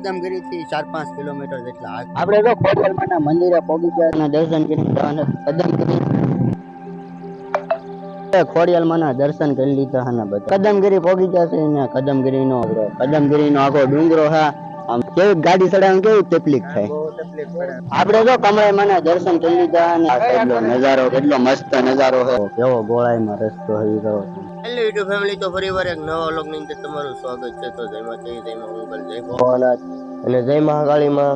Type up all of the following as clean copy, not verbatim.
કદમગીરી થી 4-5 કિલોમીટર જેટલા આપણે તો ખોડિયારમાંના મંદિરે પહોંચી ગયા દર્શન કરીને જવાના કદમગીરી ખોડિયારમાંના દર્શન કરી લીધા અને બધા કદમગીરી પહોંચી ગયા છે ને કદમગીરીનો આખો ડુંગરો છે આમ કેવી ગાડી ચડાવવાની કેવી તકલીફ થાય આપણે તો કમળામાંના દર્શન કરી લીધા અને કેટલો નજારો કેટલો મસ્ત નજારો છે કેવો ગોળાઈમાં રસ્તો છે ઈ તો હેલો યુટ્યુબ ફેમિલી તો ફરીવાર એક નવા વ્લોગ ની અંદર તમારું સ્વાગત છે તો જય માતાજી જય મંગલ જય ભોળાનાથ અને જય મહાકાળીમાં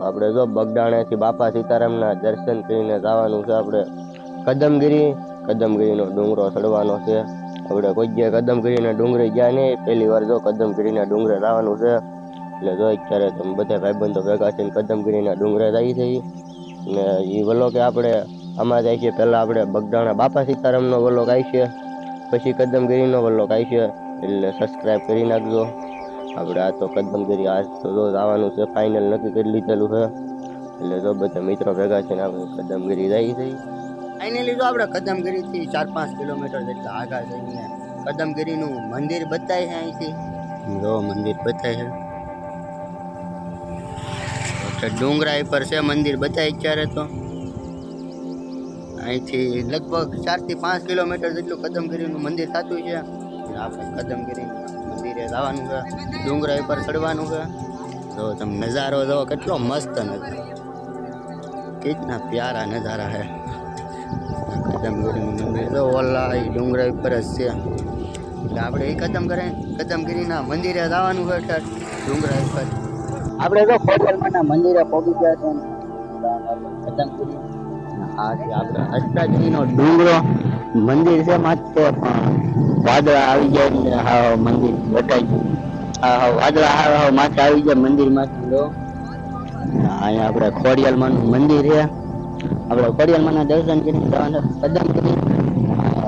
આપણે જો બગડાણાથી બાપા સીતારામના દર્શન કરીને જવાનું છે આપણે કદમગીરીનો ડુંગરો ચડવાનો છે આપણે કોઈ જગ્યાએ કદમગીરીના ડુંગરે ગયા નહીં પહેલી વાર જો કદમગીરીના ડુંગરે જવાનું છે એટલે જો અત્યારે તમે બધા ભાઈબંધો ભેગા થઈને કદમગીરીના ડુંગરે જઈએ છીએ ને એ વ્લોગ આપણે આમાં જાય છે પહેલા આપણે બગડાણા બાપા સીતારામનો વ્લોગ આવી છે પછી કદમગીરીનો વ્લોગ આવી છે એટલે સબસ્ક્રાઇબ કરી નાખજો આપણે આ તો કદમગીરી આજ તો રોજ આવવાનું છે ફાઇનલ નક્કી કરી લીધેલું છે એટલે જો બધા મિત્રો ભેગા છે ને આપણે કદમગીરી જઈએ છીએ ફાઇનલી જો આપણે કદમગીરીથી 4-5 કિલોમીટર જેટલા આગળ જઈને કદમગીરીનું મંદિર બતાય છે અહીંથી જો મંદિર બતાય છે ડુંગરા પર છે મંદિર બતાય અત્યારે તો અહીંથી લગભગ 4-5 કિલોમીટર જેટલું કદમગીરીનું મંદિર થતું છે આપણે કદમગીરી મંદિરે જવાનું છે ડુંગરા પર ચડવાનું છે જો તમે નજારો જો કેટલો મસ્ત નજારો કેટલા પ્યારા નજારા છે કદમગીરીનું મંદિર જો ઓલા એ ડુંગરા ઉપર જ છે એટલે આપણે એ કદમગીરીના મંદિરે જવાનું છે ડુંગરા ઉપર આપણે તો ખોડિયારમાંના મંદિરે પહોંચી ગયા છે કદમગીરી આ છે આપણે અષ્ટાગીરીનો ડુંગરો મંદિર છે માત્ર વાદળા આવી જાય એટલે હા મંદિર બતાઈ ગયું વાદળા હા માથે આવી જાય મંદિર માંથી જો અહીંયા આપણે ખોડિયારમાંનું મંદિર છે આપણે ખોડિયારમાંના દર્શન કરીને જવાના કદમગીરી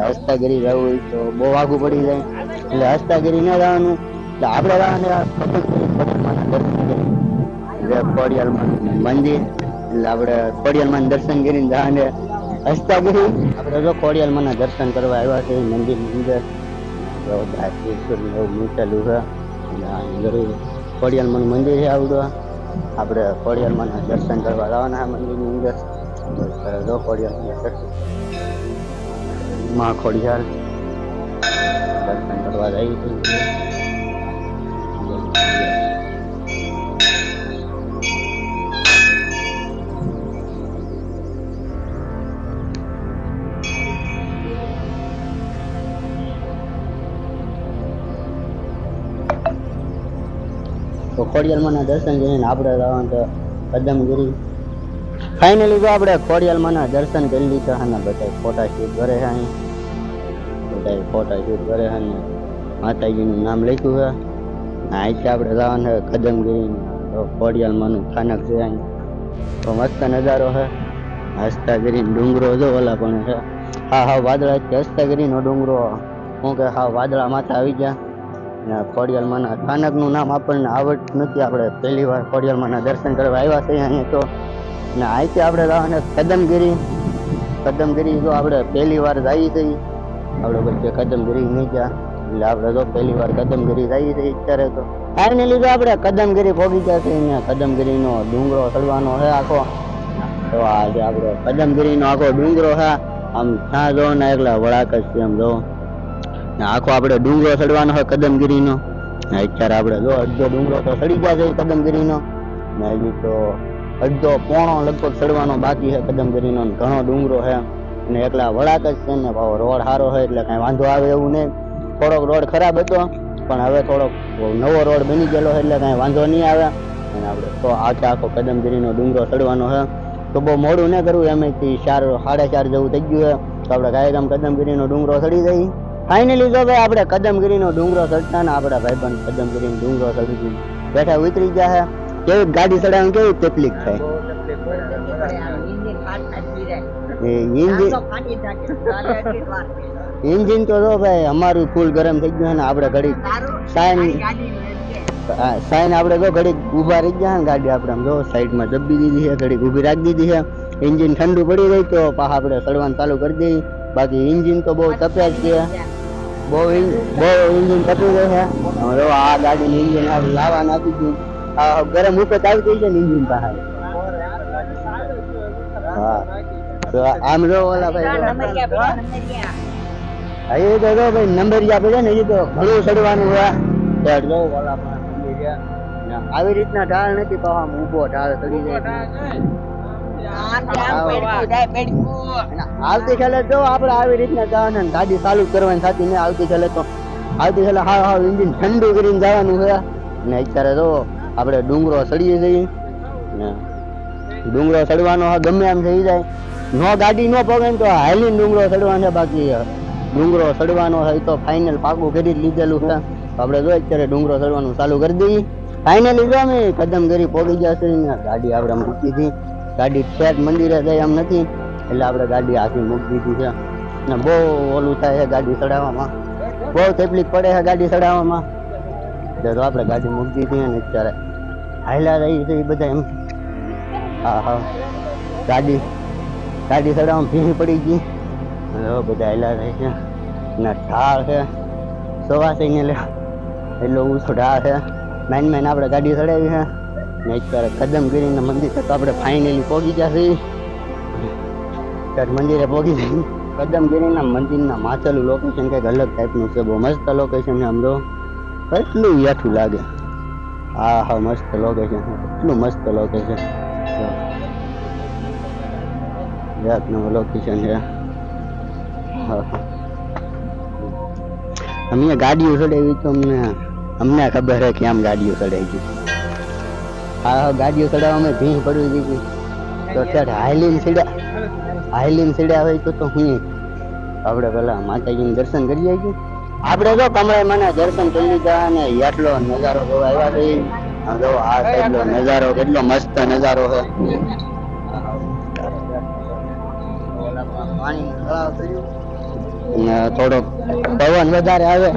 હસ્તાગીરી જવું હોય તો બહુ આગું પડી જાય એટલે હસ્તાગીરી ન જવાનું એટલે આપણે જવાના ખોડિયારમાંના દર્શન કરી ખોડિયારમાંનું મંદિર એટલે આપણે ખોડિયારમાં દર્શન કરીને જવાને હસ્તાગીરી આપણે જો ખોડિયારમાંના દર્શન કરવા આવ્યા છે મંદિરની અંદર મૂકેલું છે ખોડિયારમાંનું મંદિર છે આવડું આપણે ખોડિયારમાંના દર્શન કરવા જવાના મંદિરની અંદર જો ખોડિયારમાંના દર્શન માં ખોડિયાર દર્શન કરવા જઈએ છીએ તો ખોડિયારમાંના દર્શન કરીને આપણે જવાનું તો કદમગીરી ફાઇનલી તો આપણે ખોડિયારમાંના દર્શન કરી લીધા અને બધા ફોટા શૂટ કરે છે અહીં બધા ફોટા શૂટ કરે છે અને માતાજીનું નામ લખ્યું છે અહીંથી આપણે જવાનું છે કદમગીરી ખોડિયારમાંનું સ્થાનક છે અહીં તો મસ્ત નજારો છે હસ્તાગીરી ડુંગરો જો ઓલા પણ છે હા વાદળા હસ્તાગીરીનો ડુંગરો શું કે વાદળા માથે આવી ગયા ખોડિયારમાંના સ્થાનકનું નામ આપણને આવડતું નથી આપણે પહેલી વાર ખોડિયારમાંના દર્શન કરવા આવ્યા છીએ અહીંયા તો ને અહીંથી આપણે જવાના કદમગીરી જો આપણે પહેલી વાર જઈએ છીએ આપણે વચ્ચે કદમગીરી નહીં ગયા એટલે આપણે જો પહેલી વાર કદમગીરી જઈએ છીએ અત્યારે તો ફાઇનલી તો આપણે કદમગીરી પહોંચી ગયા છે અહીંયા કદમગીરીનો ડુંગરો ચડવાનો છે આખો તો આજે આપણે કદમગીરીનો આખો ડુંગરો છે આમ ત્યાં જો ને એકલા વળાક જ છે એમ જો આખો આપણે ડુંગરો ચડવાનો હોય કદમગીરીનો અત્યારે આપણે જો અડધો ડુંગરો તો ચડી ગયા છે કદમગીરીનો ને હજી તો અડધો પોણો લગભગ ચડવાનો બાકી છે કદમગીરીનો ઘણો ડુંગરો છે અને એકલા વળાક જ છે ને ભાવ રોડ સારો છે એટલે કાંઈ વાંધો આવે એવું નહીં થોડોક રોડ ખરાબ હતો પણ હવે થોડોક નવો રોડ બની ગયેલો છે એટલે કાંઈ વાંધો નહીં આવે અને આપણે તો આખો કદમગીરીનો ડુંગરો ચડવાનો છે તો બહુ મોડું ન કરવું એમાંથી 4-4:30 જેવું થઈ ગયું છે તો આપણે ગાયગામ કદમગીરીનો ડુંગરો ચડી જઈએ ફાઇનલી જો ભાઈ આપણે કદમગીરીનો ડુંગરો ચડતા ને આપણા ભાઈબંધ કદમગીરીનો ડુંગરો ચડી બેઠા ઉતરી ગયા છે કેવી ગાડી ચડાવવાની કેવી તકલીફ થાય એન્જિન તો જો ભાઈ અમારું ફૂલ ગરમ થઈ ગયું ને આપણે ઘડી સાઈન આપણે જો ઘડી ઊભા રહી ગયા ને ગાડી આપણે જો સાઈડમાં દબી દીધી છે ઘડી ઊભી રાખી દીધી છે એન્જિન ઠંડુ પડી ગઈ તો પાછા આપણે ચડવાનું ચાલુ કરી દઈએ બાકી એન્જિન તો બહુ તપે જ છે બહુ એન્જિન તપી ગયું છે આ ગાડીનું એન્જિન આપણે લાવવા નાખી દીધું ગરમ ઉપર આવતી છે ને ઇન્જિન પાસે. હા તો આમ જો ઓલા ભાઈ એ તો જો ભાઈ નંબર આપે છે ને એ તો ઘણું ચડવાનું હોય. જો ઓલા પણ મંદિર છે આવી રીતના ઢાળ નથી તો આમ ઊભો ઢાળ ચડી જાય. આવતીકાલે જો આપડે આવી રીતના જવાના ગાડી ચાલુ કરવાની થતી ને આવતીકાલે હાવ ઇન્જિન ઠંડુ કરીને જવાનું છે. ને અત્યારે જો આપણે ડુંગરો ચડીએ જઈએ ને ડુંગરો ચડવાનો ગમે એમ થઈ જાય. નો ગાડી નો પગે તો હાલીને ડુંગરો ચડવાનો છે. બાકી ડુંગરો ચડવાનો હોય તો ફાઇનલ પાકું કરી લીધેલું છે. આપણે જો અત્યારે ડુંગરો ચડવાનું ચાલુ કરી દઈએ. ફાઇનલી જો અમે કદમગીરી પહોંચી જશે ને ગાડી આપણે મૂકી હતી. ગાડી ઠેઠ મંદિરે જાય એમ નથી એટલે આપણે ગાડી આખી મૂકી દીધી છે. ને બહુ ઓલું થાય છે ગાડી ચડાવવામાં, બહુ તકલીફ પડે છે ગાડી ચડાવવામાં. તો આપણે ગાડી મૂકી દીધી અને અત્યારે હાલ્યા રહી છે એ બધા એમ. હા ગાડી ચડાવવામાં ભીની પડી ગઈ. બધા હાલ્યા રહે છે ને ઢાળ છે સવાસે ને એટલો ઊંચો ઢાળ છે. મેન આપણે ગાડી ચડાવી છે ને અત્યારે કદમગીરીના મંદિર તો આપણે ફાઇનલી પહોંચી ગયા છીએ. મંદિરે પહોંચી જઈએ. કદમગીરીના મંદિરના માથેલું લોકેશન કંઈક અલગ ટાઈપનું છે. બહુ મસ્ત લોકેશન છે. આમ તો કેટલું યાઠું લાગે. હા મસ્ત લોકેશન છે. કેટલું મસ્ત લોકેશન એક નંબર લોકેશન છે. અમને ગાડીઓ ચડાવી તો અમને ખબર છે કે આમ ગાડીઓ ચડાવી હતી. ગાડીઓ ચડાવવામાં ભીંસ પડવી દીધી તો ત્યારે હાઈલીન સીડ્યા હોય તો હું આપણે પેલા માતાજીનું દર્શન કરી આવી. આપણે જો કમળાઈમાં દર્શન કરી લીધા અને એટલો નજારો જોવા આવ્યા છે. જો આ સાઈડનો નજારો કેટલો મસ્ત નજારો છે. થોડો પવન વધારે આવે,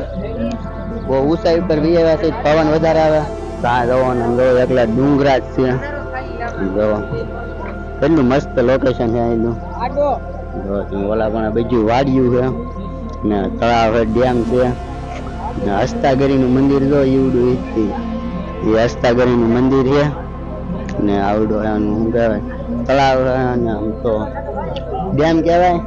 બહુ ઊંચાઈ ઉપર વી આવ્યા છે પવન વધારે આવે. ત્યાં જવાનું એકલા ડુંગરા જ છે. કેટલું મસ્ત લોકેશન છે એનું. ઓલા પણ બીજું વાડિયું છે ને તળાવ છે, ડેમ છે ને હસ્તાગીરીનું મંદિર જો એવડું એ હસ્તાગીરીનું મંદિર છે ને આવડું એનું શું કહેવાય તળાવ છે ને આમ તો ડેમ કહેવાય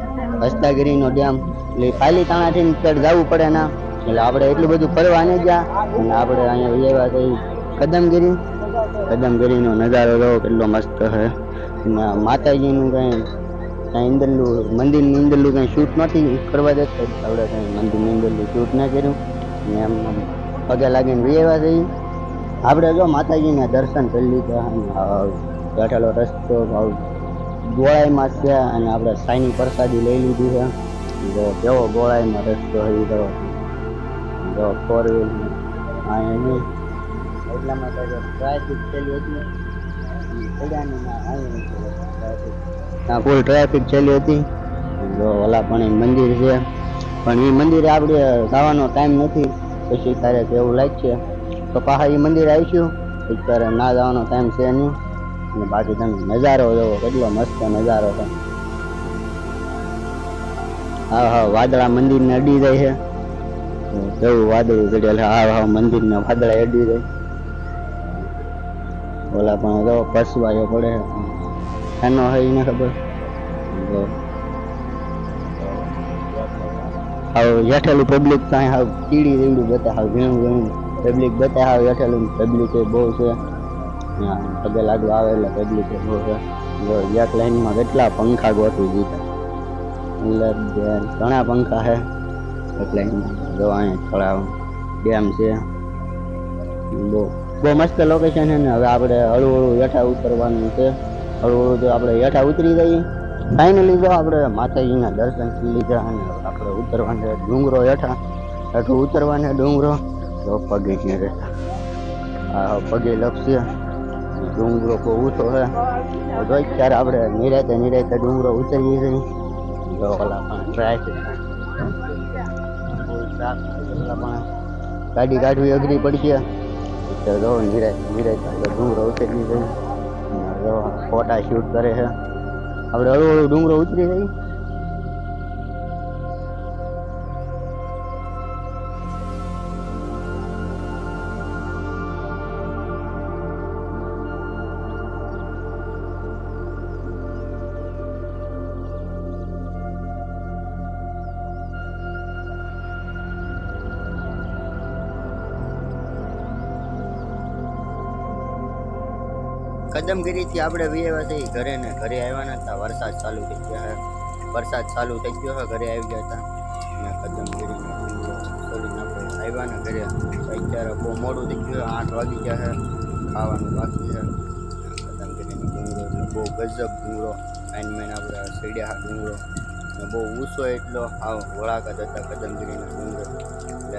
હસ્તાગીરીનો ડેમ. એટલે પાલીતાણાથી જવું પડે ના એટલે આપણે એટલું બધું ફરવા નહીં ગયા અને આપણે અહીંયા એવા થઈ કદમગીરીનો નજારો જોવો કેટલો મસ્ત છે. માતાજીનું કઈ અંદરનું મંદિરની અંદરનું કઈ શૂટ નથી કરવા દેતા આપણે કઈ મંદિરની અંદરનું શૂટ ના કર્યું ને એમ પગે લાગીને વ્યવા થઈ. આપણે જો માતાજીના દર્શન કરી લીધા. બેઠેલો રસ્તો ગોળાઈમાં છે અને આપણે સાઈની પ્રસાદી લઈ લીધી છે. જો કેવો ગોળાઈમાં રસ્તો હોય જો 4 વ્હીલ અહીંયા એટલા માટે ટ્રાફિક ચાલી હતી. ફૂલ ટ્રાફિક ચાલી હતી. જો ઓલા પણ મંદિર છે પણ એ મંદિરે આપણે જવાનો ટાઈમ નથી. પછી તારે એવું લાગશે તો પાછા એ મંદિર આવીશું. અત્યારે ના જવાનો ટાઈમ છે નહીં. અને બાકી તમે નજારો જોવો કેટલો મસ્ત નજારો છે. હા વાદળા મંદિરને અડી જાય છે. કેવું વાદળું ચડેલ. મંદિરને વાદળા અડી જાય. ઓલા પણ જો પસવાયો પડે એનો હોય ને ખબર. હેઠેલું પબ્લિક કાંઈ હાવ કીડી જેવડું બતા હાવ ઘણું પબ્લિક બતા હાવ હેઠેલું પબ્લિક બહુ છે. પગે લાગવા આવે એટલે પબ્લિક બહુ છે. એક લાઈનમાં કેટલા પંખા ગોઠવી દીધા એટલે ઘણા પંખા છે. એક લાઈનમાં જો અહીંયા તળાવ ડેમ છે. બહુ મસ્ત લોકેશન છે ને. હવે આપણે હળવું હેઠા ઉતરવાનું છે. હળવું જો આપણે હેઠા ઉતરી જઈએ. ફાઇનલી જો આપણે માતાજીના દર્શન કરી લીધા અને આપણે ઉતરવાનું ડુંગરો હેઠું ઉતરવાને ડુંગરો તો પગે ક્યાં રહેતા. પગે લપશે ડુંગરો બહુ ઊંચો છે. જો ત્યારે આપણે નિરાતે ડુંગરો ઉતરીએ છીએ. તો ઓલા પણ ટ્રાફિક પણ ગાડી કાઢવી અઘરી પડશે. જો નિરાતે ડુંગરો ઉતરી જઈએ. ફોટા શૂટ કરે છે. આપણે હળવું ડુંગરો ઉતરી જઈએ. કદમગીરીથી આપણે વ્યવસ્થિત છીએ ઘરે ને ઘરે આવ્યા હતા વરસાદ ચાલુ થઈ ગયો વરસાદ ચાલુ થઈ ગયો છે ઘરે આવી ગયા હતા ને કદમગીરીનો ડુંગરો ચડીને આપણે આવ્યા ને ઘરે અત્યારે બહુ મોડું થઈ ગયું 8 વાગી ગયા છે ખાવાનું બાકી છે કદમગીરીનો ડુંગરો એટલે બહુ ગજબ ડુંગરો મેન આપણે સીડ્યા ડુંગરો ને બહુ ઊંચો એટલો આવ વળાકત હતા કદમગીરીનો ડુંગરો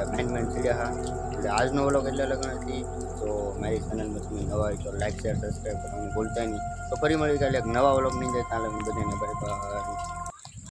એટલે મેન સીડ્યા એટલે આજનો વ્લોગ એટલે લગ્ન હતી તો મારી ચેનલમાં તમે નવા હોય તો લાઈક શેર સબસ્ક્રાઈબ કરવાનું ભૂલતા નહીં તો ફરી મળી કાલે એક નવા વ્લોગ ની જાય ત્યાં લગન બધાને બાય બાય